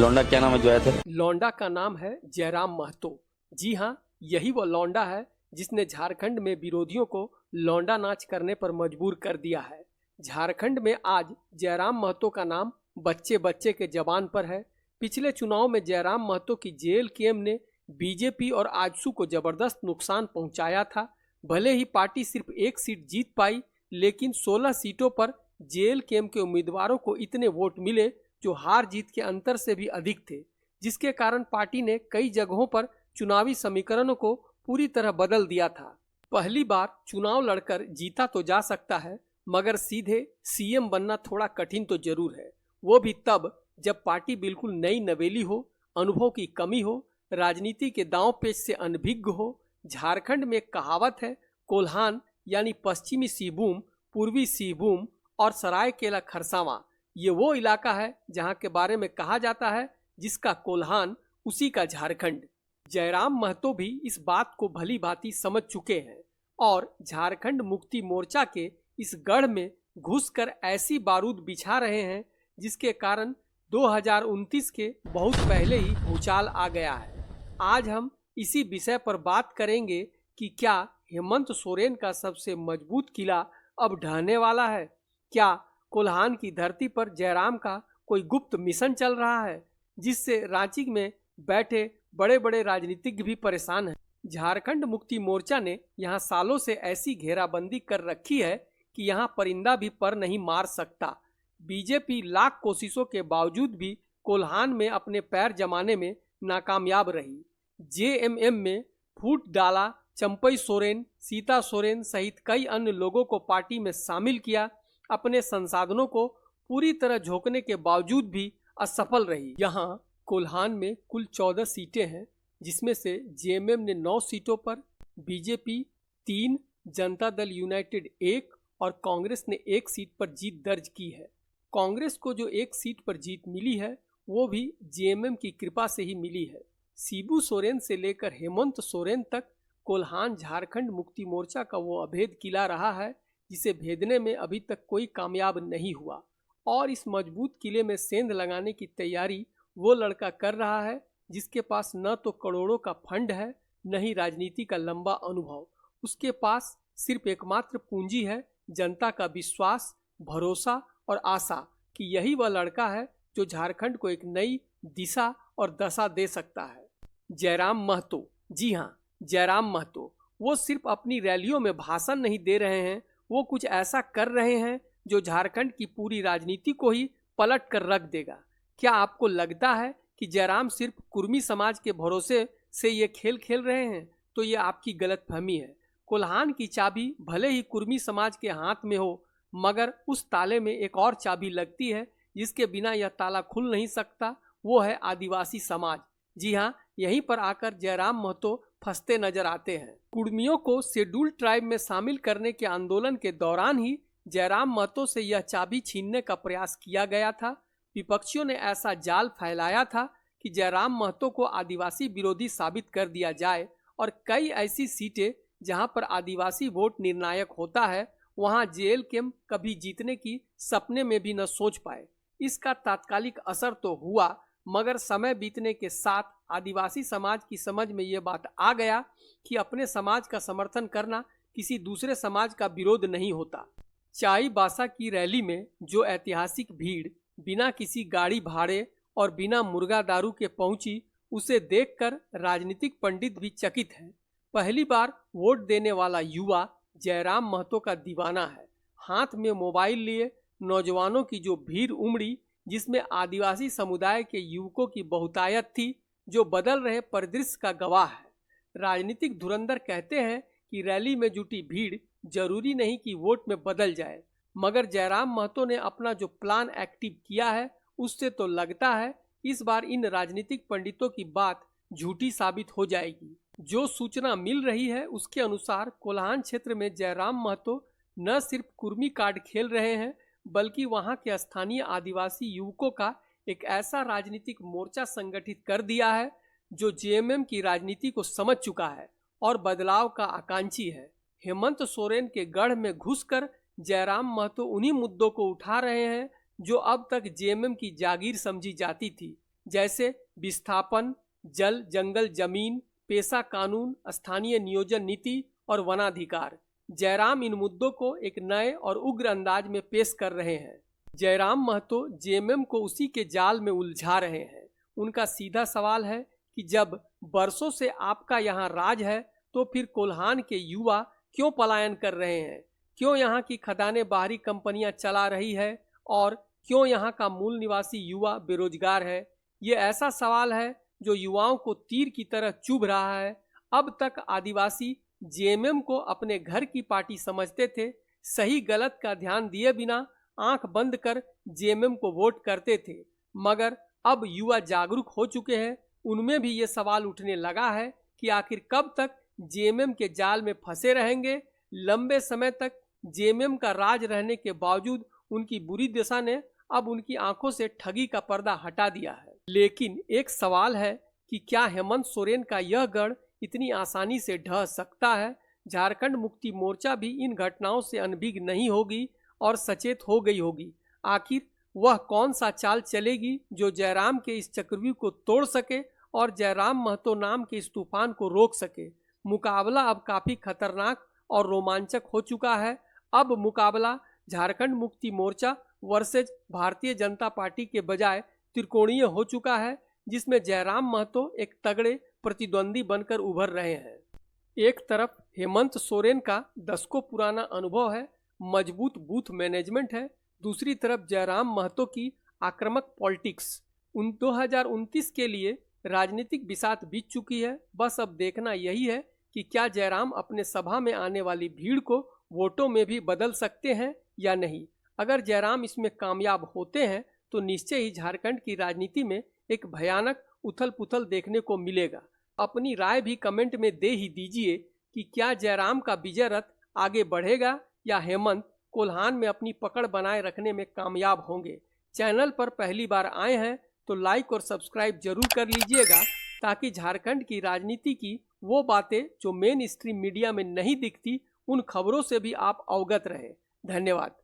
लौंडा क्या नाम है जो आया था? लौंडा का नाम है जयराम महतो। जी हाँ, यही वो लौंडा है जिसने झारखंड में विरोधियों को लौंडा नाच करने पर मजबूर कर दिया है। झारखंड में आज जयराम महतो का नाम बच्चे बच्चे के जबान पर है। पिछले चुनाव में जयराम महतो की जेएलकेएम ने बीजेपी और आजसू को जबरदस्त नुकसान पहुंचाया था। भले ही पार्टी सिर्फ एक सीट जीत पाई, लेकिन 16 सीटों पर जेएलकेएम के उम्मीदवारों को इतने वोट मिले जो हार जीत के अंतर से भी अधिक थे, जिसके कारण पार्टी ने कई जगहों पर चुनावी समीकरणों को पूरी तरह बदल दिया था। पहली बार चुनाव लड़कर जीता तो जा सकता है, मगर सीधे सीएम बनना थोड़ा कठिन तो जरूर है। वो भी तब जब पार्टी बिल्कुल नई नवेली हो, अनुभव की कमी हो, राजनीति के दांव पेच से अनभिज्ञ हो। झारखंड में कहावत है, कोल्हान यानी पश्चिमी सिंहभूम, पूर्वी सिंहभूम और सरायकेला खरसावां ये वो इलाका है जहां के बारे में कहा जाता है जिसका कोल्हान उसी का झारखंड। जयराम महतो भी इस बात को भली भांति समझ चुके हैं और झारखंड मुक्ति मोर्चा के इस गढ़ में घुसकर ऐसी बारूद बिछा रहे हैं जिसके कारण 2029 के बहुत पहले ही भूचाल आ गया है। आज हम इसी विषय पर बात करेंगे कि क्या हेमंत सोरेन का सबसे मजबूत किला अब ढहने वाला है? क्या कोल्हान की धरती पर जयराम का कोई गुप्त मिशन चल रहा है जिससे रांची में बैठे बड़े बड़े राजनीतिज्ञ भी परेशान हैं? झारखंड मुक्ति मोर्चा ने यहां सालों से ऐसी घेराबंदी कर रखी है कि यहां परिंदा भी पर नहीं मार सकता। बीजेपी लाख कोशिशों के बावजूद भी कोल्हान में अपने पैर जमाने में नाकामयाब रही। जेएमएम में फूट डाला, चंपई सोरेन, सीता सोरेन सहित कई अन्य लोगों को पार्टी में शामिल किया, अपने संसाधनों को पूरी तरह झोंकने के बावजूद भी असफल रही। यहाँ कोल्हान में कुल 14 सीटें हैं, जिसमें से जेएमएम ने 9 सीटों पर, बीजेपी 3, जनता दल यूनाइटेड 1 और कांग्रेस ने 1 सीट पर जीत दर्ज की है। कांग्रेस को जो 1 सीट पर जीत मिली है वो भी जेएमएम की कृपा से ही मिली है। शिबू सोरेन से लेकर हेमंत सोरेन तक कोल्हान झारखंड मुक्ति मोर्चा का वो अभेद किला रहा है जिसे भेदने में अभी तक कोई कामयाब नहीं हुआ, और इस मजबूत किले में सेंध लगाने की तैयारी वो लड़का कर रहा है जिसके पास न तो करोड़ों का फंड है, न ही राजनीति का लंबा अनुभव। उसके पास सिर्फ एकमात्र पूंजी है जनता का विश्वास, भरोसा और आशा कि यही वह लड़का है जो झारखंड को एक नई दिशा और दशा दे सकता है। जयराम महतो, जी हाँ, जयराम महतो वो सिर्फ अपनी रैलियों में भाषण नहीं दे रहे हैं, वो कुछ ऐसा कर रहे हैं जो झारखंड की पूरी राजनीति को ही पलट कर रख देगा। क्या आपको लगता है कि जयराम सिर्फ कुर्मी समाज के भरोसे से ये खेल खेल रहे हैं? तो ये आपकी गलतफहमी है। कोल्हान की चाबी भले ही कुर्मी समाज के हाथ में हो, मगर उस ताले में एक और चाबी लगती है जिसके बिना यह ताला खुल नहीं सकता, वो है आदिवासी समाज। जी हाँ, यहीं पर आकर जयराम महतो फंसते नजर आते हैं। कुर्मियों को शेड्यूल ट्राइब में शामिल करने के आंदोलन के दौरान ही जयराम महतो से यह चाबी छीनने का प्रयास किया गया था। विपक्षियों ने ऐसा जाल फैलाया था कि जयराम महतो को आदिवासी विरोधी साबित कर दिया जाए और कई ऐसी सीटें जहां पर आदिवासी वोट निर्णायक होता है वहां जेएलकेएम कभी जीतने की सपने में भी न सोच पाए। इसका तात्कालिक असर तो हुआ, मगर समय बीतने के साथ आदिवासी समाज की समझ में ये बात आ गया कि अपने समाज का समर्थन करना किसी दूसरे समाज का विरोध नहीं होता। चाईबासा की रैली में जो ऐतिहासिक भीड़ बिना किसी गाड़ी भाड़े और बिना मुर्गा दारू के पहुंची, उसे देखकर राजनीतिक पंडित भी चकित हैं। पहली बार वोट देने वाला युवा जयराम महतो का दीवाना है। हाथ में मोबाइल लिए नौजवानों की जो भीड़ उमड़ी, जिसमें आदिवासी समुदाय के युवकों की बहुतायत थी, जो बदल रहे परिदृश्य का गवाह है। राजनीतिक धुरंधर कहते हैं कि रैली में जुटी भीड़ जरूरी नहीं कि वोट में बदल जाए, मगर जयराम महतो ने अपना जो प्लान एक्टिव किया है उससे तो लगता है इस बार इन राजनीतिक पंडितों की बात झूठी साबित हो जाएगी। जो सूचना मिल रही है उसके अनुसार कोल्हान क्षेत्र में जयराम महतो न सिर्फ कुर्मी कार्ड खेल रहे हैं, बल्कि वहां के स्थानीय आदिवासी युवकों का एक ऐसा राजनीतिक मोर्चा संगठित कर दिया है जो जेएमएम की राजनीति को समझ चुका है और बदलाव का आकांक्षी है। हेमंत सोरेन के गढ़ में घुसकर जयराम महतो उन्हीं मुद्दों को उठा रहे हैं जो अब तक जेएमएम की जागीर समझी जाती थी, जैसे विस्थापन, जल जंगल जमीन, पेशा कानून, स्थानीय नियोजन नीति और वनाधिकार। जयराम इन मुद्दों को एक नए और उग्र अंदाज में पेश कर रहे हैं। जयराम महतो जेएमएम को उसी के जाल में उलझा रहे हैं। उनका सीधा सवाल है कि जब बरसों से आपका यहाँ राज है तो फिर कोल्हान के युवा क्यों पलायन कर रहे हैं? क्यों यहाँ की खदानें बाहरी कंपनियां चला रही है और क्यों यहाँ का मूल निवासी युवा बेरोजगार है? ये ऐसा सवाल है जो युवाओं को तीर की तरह चुभ रहा है। अब तक आदिवासी जेएमएम को अपने घर की पार्टी समझते थे, सही गलत का ध्यान दिए बिना आंख बंद कर जेएमएम को वोट करते थे। मगर अब युवा जागरूक हो चुके हैं, उनमें भी ये सवाल उठने लगा है कि आखिर कब तक जेएमएम के जाल में फंसे रहेंगे। लंबे समय तक जेएमएम का राज रहने के बावजूद उनकी बुरी दशा ने अब उनकी आंखों से ठगी का पर्दा हटा दिया है। लेकिन एक सवाल है कि क्या हेमंत सोरेन का यह गढ़ इतनी आसानी से ढह सकता है? झारखंड मुक्ति मोर्चा भी इन घटनाओं से अनभिज्ञ नहीं होगी और सचेत हो गई होगी। आखिर वह कौन सा चाल चलेगी जो जयराम के इस चक्रव्यूह को तोड़ सके और जयराम महतो नाम के इस तूफान को रोक सके? मुकाबला अब काफी खतरनाक और रोमांचक हो चुका है। अब मुकाबला झारखंड मुक्ति मोर्चा वर्सेज भारतीय जनता पार्टी के बजाय त्रिकोणीय हो चुका है, जिसमें जयराम महतो एक तगड़े प्रतिद्वंदी बनकर उभर रहे हैं। एक तरफ हेमंत सोरेन का दशकों पुराना अनुभव है, मजबूत बूथ मैनेजमेंट है। दूसरी तरफ जयराम महतो की आक्रामक पॉलिटिक्स। 2029 के लिए राजनीतिक बिसात बीत चुकी है। बस अब देखना यही है कि क्या जयराम अपने सभा में आने वाली भीड़ को वोटों में भी बदल सकते हैं या नहीं। अगर जयराम इसमें कामयाब होते हैं तो निश्चय ही झारखंड की राजनीति में एक भयानक उथल पुथल देखने को मिलेगा। अपनी राय भी कमेंट में दे ही दीजिए कि क्या जयराम का विजय रथ आगे बढ़ेगा या हेमंत कोल्हान में अपनी पकड़ बनाए रखने में कामयाब होंगे। चैनल पर पहली बार आए हैं तो लाइक और सब्सक्राइब जरूर कर लीजिएगा, ताकि झारखंड की राजनीति की वो बातें जो मेन स्ट्रीम मीडिया में नहीं दिखती, उन खबरों से भी आप अवगत रहे। धन्यवाद।